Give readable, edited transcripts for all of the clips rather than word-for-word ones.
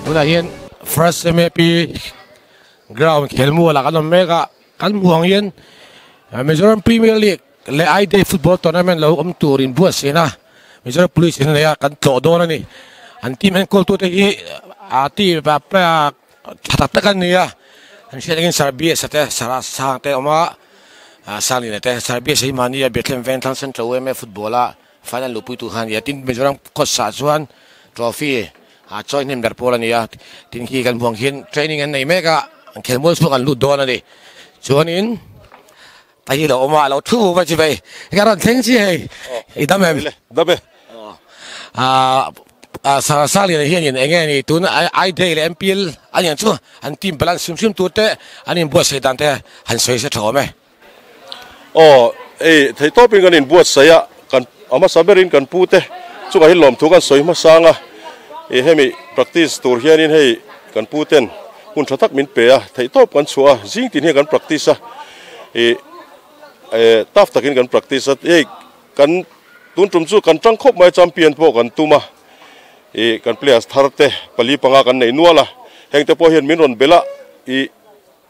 Una hian first MAP ground khelmu la kan mega kan muang hian Mizoram Premier League le Day football tournament lo turin buat sina Mizoram Police in ya kan todo ni an team en kol tu te hi ati pa thata kan ni ya an sheding Serbia sate sara sang te oma sali ne te Serbia sei mani ya Bethlehem Vental Central WM footballa final lupu tu han ya tin Mizoram coach sa chuan trophy join him darpola ni ya tin ki kan buang hian training an nei mega an khelmol su kan lu don ani chuan in tay lo ma lo thu ba chi bai karon theng chi hei idam em dabe sali ne hian in enge ni tun ai day le MPL an chu an team balance sum tu te an in buat sedan te han soi se thome thei topin kan in buat saya kan ama saberin kan pute chu ga hi lom thu kan soi ma sanga hemi practice tur hian in hei kan puten hun thatak min pe a thei top kan chua jing tin he kan practice taf takin kan practice kan tun tum chu kan tang khop mai champion po kan tuma kan players tharte pali panga kan nei nuala hengte po hian min ron bela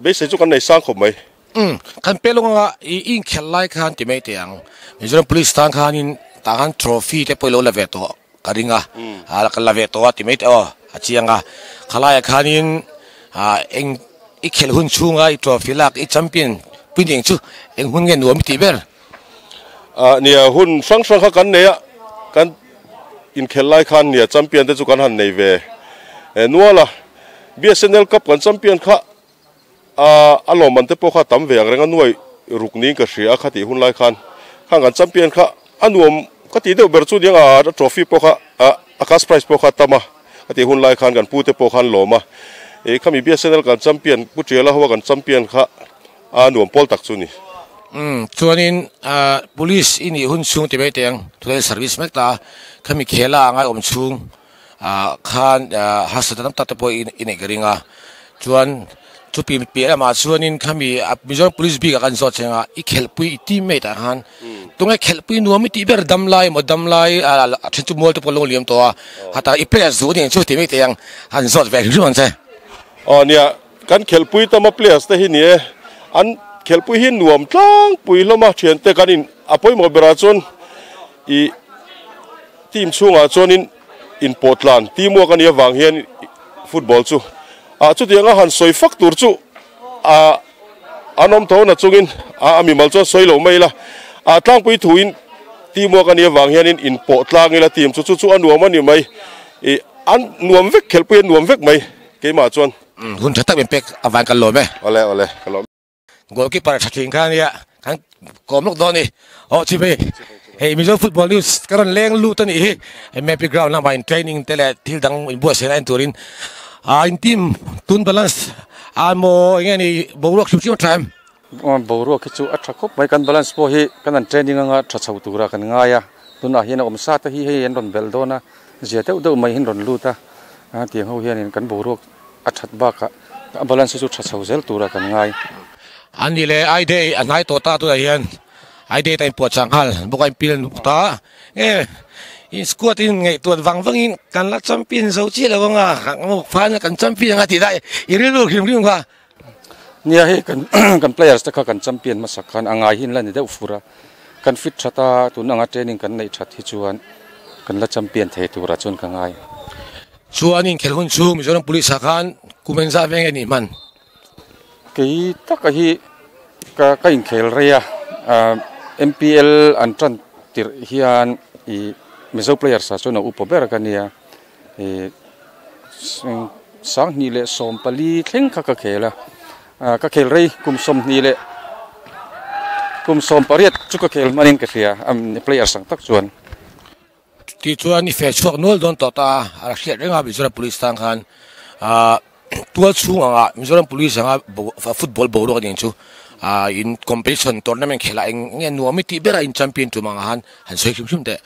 be se chu kan nei sang khop mai kan pelonga in khelai khan ti mai tiang Mizoram Police tang khan in tangan trophy te poilo la veto karinga ala kala veto ti mai achianga khalai khan in eng ikhel hun chunga I trophy lak I champion pining chu eng hun ngen nuam ti ber nia hun sang kha kan ne kan in khelai khan nia champion te chu kan han nei ve nuala BSNL cup kan champion kha alo man te po kha tam ve ang renga nuai rukni ka hria khati hun lai khan khang kan champion kha anuam khati de ber chu dianga trophy po kha akas prize po kha tama khati hun lai khan kan pu te po khan loma khami BSNL kan champion putriala hawa kan champion kha nuam pol tak chu ni chuanin police ini hun chung ti mai teng tuel service mek ta khami khela angai om chung khan hasatam ta po in ringa chuan chupi pi ma chuanin khami Mizoram Police bi kan zo chenga I khelpui teammate a han tunga khelpui nuami ti ber damlai thu mol to polong liam to hata I players zu ding chu ti mai teng han zo ve ruan che nia kan khelpui tama players te hi ni an khelpui hin nuam tlang pui loma thian te kanin apoi mo bera chon I team chunga chonin in Portland team mo kan ya wang hian football chu chu tianga han soi fak tur chu anom tho na chungin ami mal cho soi lo mai la tlang pui thuin team mo kan ya wang hian in Portland ila team chu anuam ani mai an nuam vek khelpui nuam vek mai ke ma chon hun thatak ben pek awan kan lo me ole kalom goalkeeper thating khan ya kan kom lok do ni chi be hey Mizoram football news karon leng lu tani MAP ground na in training tele thil dang in buat sena in turin in team tun balance mo ngani borok chu time borok chu athakop mai kan balance po hi kan training anga thachau tura kan ngaya tuna hian om sa ta hi en ron bel dona zete udo mai hin ron luta ti ho hian kan borok athat ba ka balance chu thachau zel tura kan ngai ani le ai day anai to ta tu hian ai day time po changhal bukai pil ta in squad in ngai tuan wangin kan la champion zo chi la wanga fan kan champion ati dai irilu rim ka nia he kan players ta kan champion ma sakhan angai hin la ni de ufura kan fit thata tun anga training kan nei that hi chuan kan la champion the tura chon ka ngai chuanin khelhun chu Mizoram Police khan kumenza veng ani man kei taka hi ka in khel ria MPL antran tir hian Mizo players sa chona upo ber kania sang ni le som pali thleng kha ka khela ka khel rei kum som ni le kum som pariat chu ka khel manin ka thia players sang tak chuan ti chuan ni fe chuak nol don to ta a hriat renga Mizoram Police tang khan tua chunga Mizoram Police anga football boro ka ding chu in competition tournament khela nge nuami ti bera in champion tu manga han soi khim te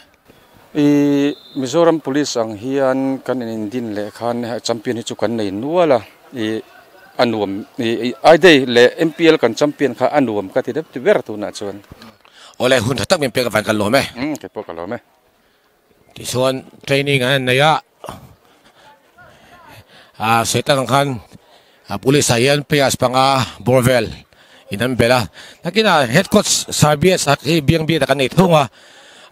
Mizoram Police ang hian kan in din le khan champion hi chu kan nei nuala anuam ai day le MPL kan champion kha anuam ka ti de ber tu na chuan ole hun thatak men pe ka van kan lo me ke po ka lo me ti chuan training an na ya setang kan pulis ayan pias panga Borvel inam bela nakina head coach Sabia sakhi biang bi takan ithunga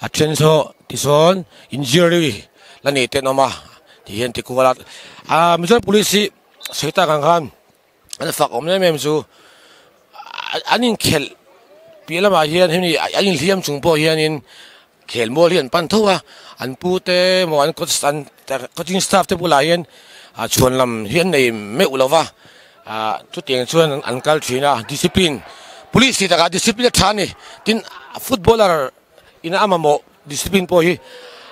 atrenso tison injury lani tenoma tihen tikulat Mizor polisi setang kan ana fak omne memsu anin khel pila ma hian hemi anin liam chungpo hianin khel mol hian pan thowa an pute mo an coaching staff te bulayen chuan lam hian nei me ulova chu tiang chuan an kal thina discipline police ta discipline thani tin footballer ina amamo discipline po hi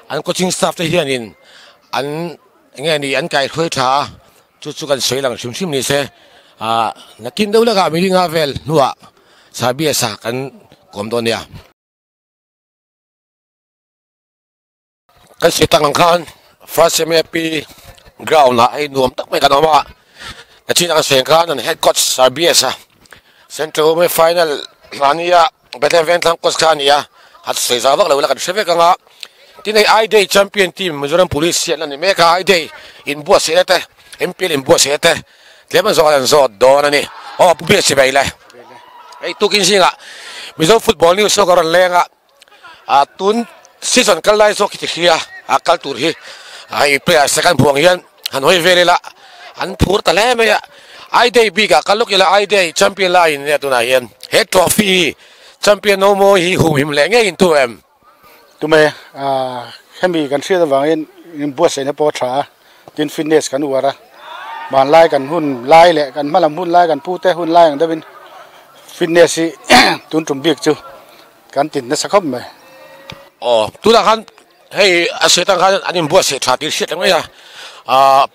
an coaching staff te hianin an nge ni an kai khoi tha chu kan soilang simsim ni se nakin dawla ga milinga vel nuwa sabia sa kan komdonia kan sitang kan first MFP ground na ai nuam tak mai kanoma nachina kan sengkan an head coach sabia sa central me final rania better event lang coach kania hat sezawak lawla kan seve kanga tinai I day champion team Mizoram police yan ni meka I day in buas sete MPL in buas sete leman zolan zo dona ni pubi si baila ai tukin singa Mizoram football news so karon lenga tun season kalai so kitia akal turhi ai player second buang yan hanoi velela an phur tale me I day biga kalukila I day champion line ne tuna yan head trophy champion no mo hi hum lenge into em tume hemi kan sia wangin in buat se na po tha tin fitness kan wara man lai kan hun lai le kan malam hun lai kan pute hun lai ang dabin fitness si tun tum biak chu kan tin na sakhom me tu da kan hey asetang kan anin buat se tha ti siat ngai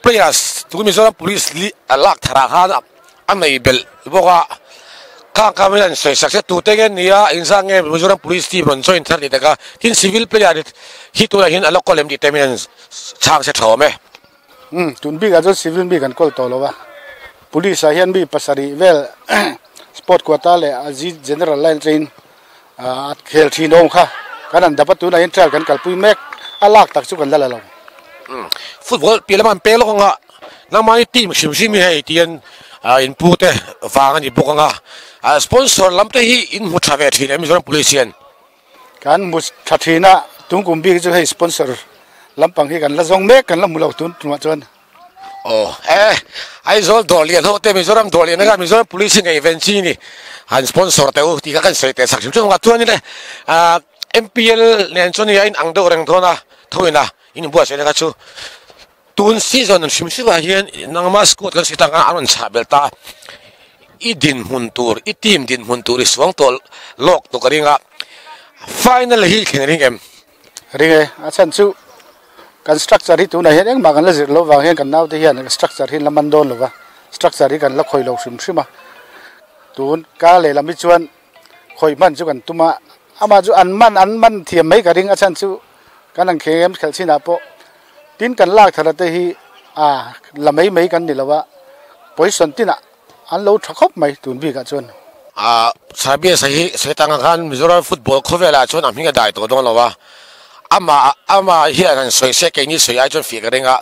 players tu Mizoram police lak thara khan amei bel boka kamilan soy success tu tegen niya insang Mizoram police team on join thar daga tin civil player hitula hin alok kolem di temen chang se thome tun bi ga jo civil bi kan kol to lowa police hian bi pasari vel sport quota le azi general line train at khel thinong kha kanan dapat tu na in trial kan kalpui mek alak tak chu kan la lo football pilaman pelo nga namai team simsimi hai tian in pute wangani bokanga sponsor lamte hi in muthave thine Mizoram police kan mus thathina tungkum bi chu hei sponsor lampang hi kan la zong mek kan la mulo tun tuma chon ai zol dolian ho te Mizoram dolian ga Mizoram police ngai event chi ni han sponsor te u ti ka kan sei te sak chu nga tuan ni le MPL nen choni in angdo reng thona thoina in bua se ga chu tun season simsiwa hian nangma squad kan sitanga aron chabelta idin muntur itim din muntur iswang tol lok to karinga final hi khenring em ringe achan chu kan structure hi tu na hian eng ma kan la zir lo wa hian kan naw te hian structure hi laman don lo wa structure hi kan la khoi lo simsima tun ka le lami chuan khoi man chu kan tuma ama chu an man thiam mai ka ring achan chu kanang khem khel sina po tin kan lak thara te hi lamai mai kan ni lawa position tina an lo thakop mai tun bi ka chon sabia sahi setang kan Mizoram football khovela chon amhinga dai to don lawa ama hian an soi se ke ni soi ai chon fi ka renga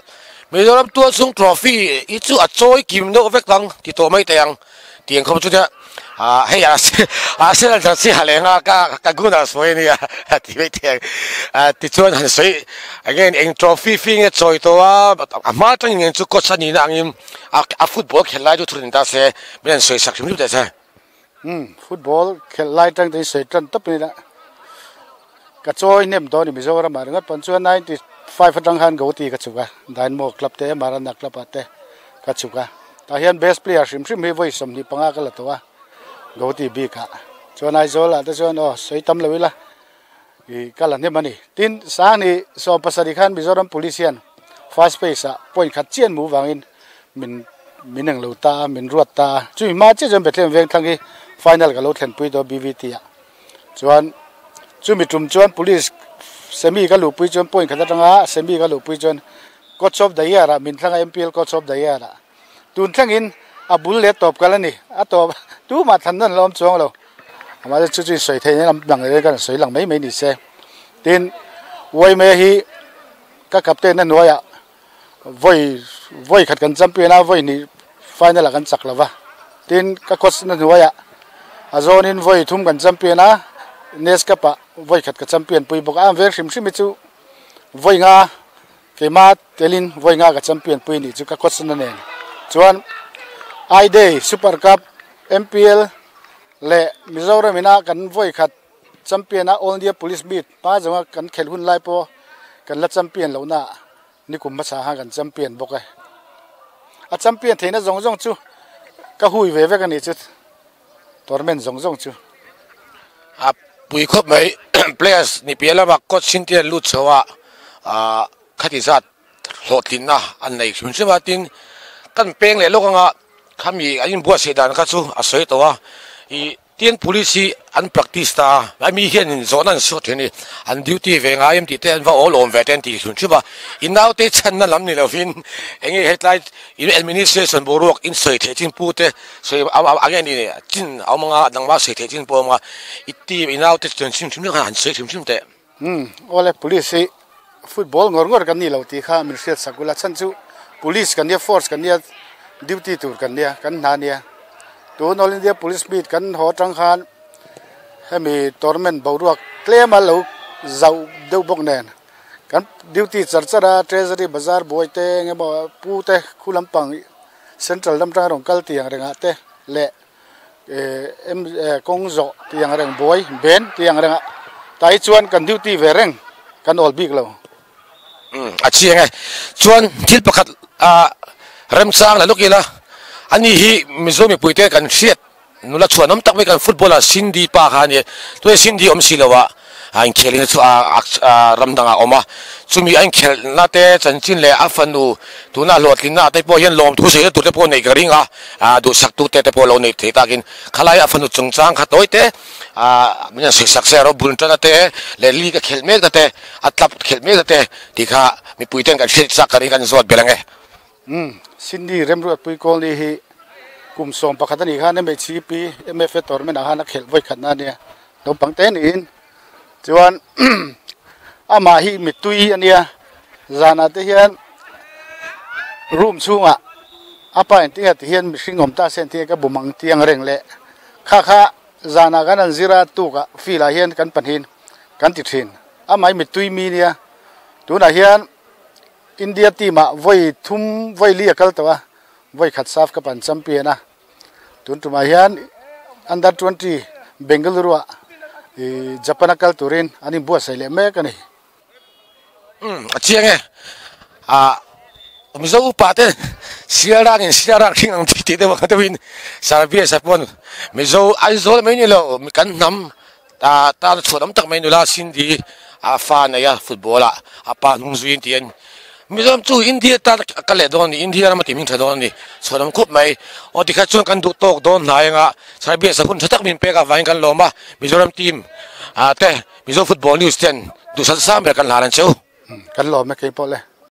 Mizoram tu sung trophy I chu a choi kim no vek lang ti to mai tayang tiang khom chu ja hey asel ta si halenga ka guna soi ni ti mai tiang ti chon han soi again eng trophy fing e choi to ma tang ngen chu coach ni na angim football khelai du thurin ta se ben soi sak sim du ta se football khelai tang te se tan tap ni da ka choi nem do ni Mizoram ma ngat pan chuan 95 tang han go ti ka chuka Dynamo club te Marana club ate ka chuka ta hian best player sim hi voi som ni panga ka la to wa go ti bi ka chuan ai zola ta chuan soi tam lewila I kala ne mani tin sa ni so pasari khan Mizoram police first place point khat chen mu wangin minang lo ta min ruat ta chui ma che jam betlem veng thangi final ka lo thlen pui do BVT chuan chumi tum chuan police semi ka lu pui chuan point khat atanga semi ka lu pui chuan coach of the year min thanga MPL coach of the year tun thangin a bul le top kalani a top tu ma than nan lom chuang lo ama chu chu soi the lam dang le kan soi lang mai ni se tin woi me hi ka captain na noya voi voi khat kan champion a voi ni final kan chak lawa tin ka coach na nuaya azon in voi thum kan champion a nes ka pa voi khat ka champion pui bok am ver sim sim chu voi nga kema telin voi nga ka champion pui ni chu ka coach na nen chuan ai day super cup MPL le Mizoram ina kan voi khat champion a all India police beat pa janga kan khel hun lai po kan la champion lo na ni kum ma sa ha kan champion bok a champion theina zong zong chu ka hui ve ve kan ni chu tournament zong zong chu a pui khop mai players ni piala ba coach sintian lu chawa a khatizat hlotlin na an nei chun se tin kan peng le lokanga khami ain bua se dan ka chu a soi to wa I tien policy an practice ta ami hian in zona so theni an duty ve nga em ti ten va all on veten ti chun chuba in now te chan na lam ni lovin engi headlight in administration borok in soi the chin pu te so again ni chin awmanga dangwa soi the chin po ma itti in now te chun chim chim kan soi chim chim te ole policy football ngor kan ni lo ti kha ministry sakula chan chu police kan dia force kan dia duty tur kan dia kan na nia to all India police beat kan ho tang khan hemi tournament boruak claim alo zau deu bok nen kan duty charchara treasury bazar boite nge bo pu te khulam pang central lamtang rong kal tiang renga te le em kong zo tiang reng boy ben tiang renga tai chuan kan duty vereng kan all big lo achi nge chuan thil pakhat rem sang la lokila ani hi mizomi puite kan hriat nula chuanom tak me kan football a sindi pa khani to sindi om silawa an khelin chu a ramdanga oma chumi an khel na te chanchin le afanu tuna lotlin na te po hian lom thu se tu te po nei garinga a du sak tu te po lo nei the takin khalai afanu chungchang kha toite a mina se sak se ro bun tana te le li ka khel me te atlap khel me te tikha mi puiten kan hriat sak kari kan zot belange sindi remru pui kol ni hi kum som pakhatani khan me chipi MF tournament a hana khel voi khatna ne no pangten in chuan ama hi mitui ania zana te hian room chunga apa entinga te hian mihringom ta sen te ka bumang tiang reng le kha zana kan an zira tu ka fila hian kan panhin kan ti thin ama mitui mi nia tuna hian India team a voi thum voi li akal tawa voi khat saf ka pan champion a tun tuma hian under 20 Bengaluru a Japan akal turin ani bua sai le me kani achiange a mizo pate siarang king ang ti de wa tawin sarbi sapon mizo aizol me ni lo kan nam ta chodam tak me nula sindi a fa na ya football a apa nung zuin tien Mizoram chu India ta kale don India ma timing thadon ni soram khup mai o tikha chun kan du tok don nainga sarbi sa hun thatak min pe ka vain kan loma Mizoram team te Mizo football news 10 du sa sam kan laran cheu kan lo me ke pole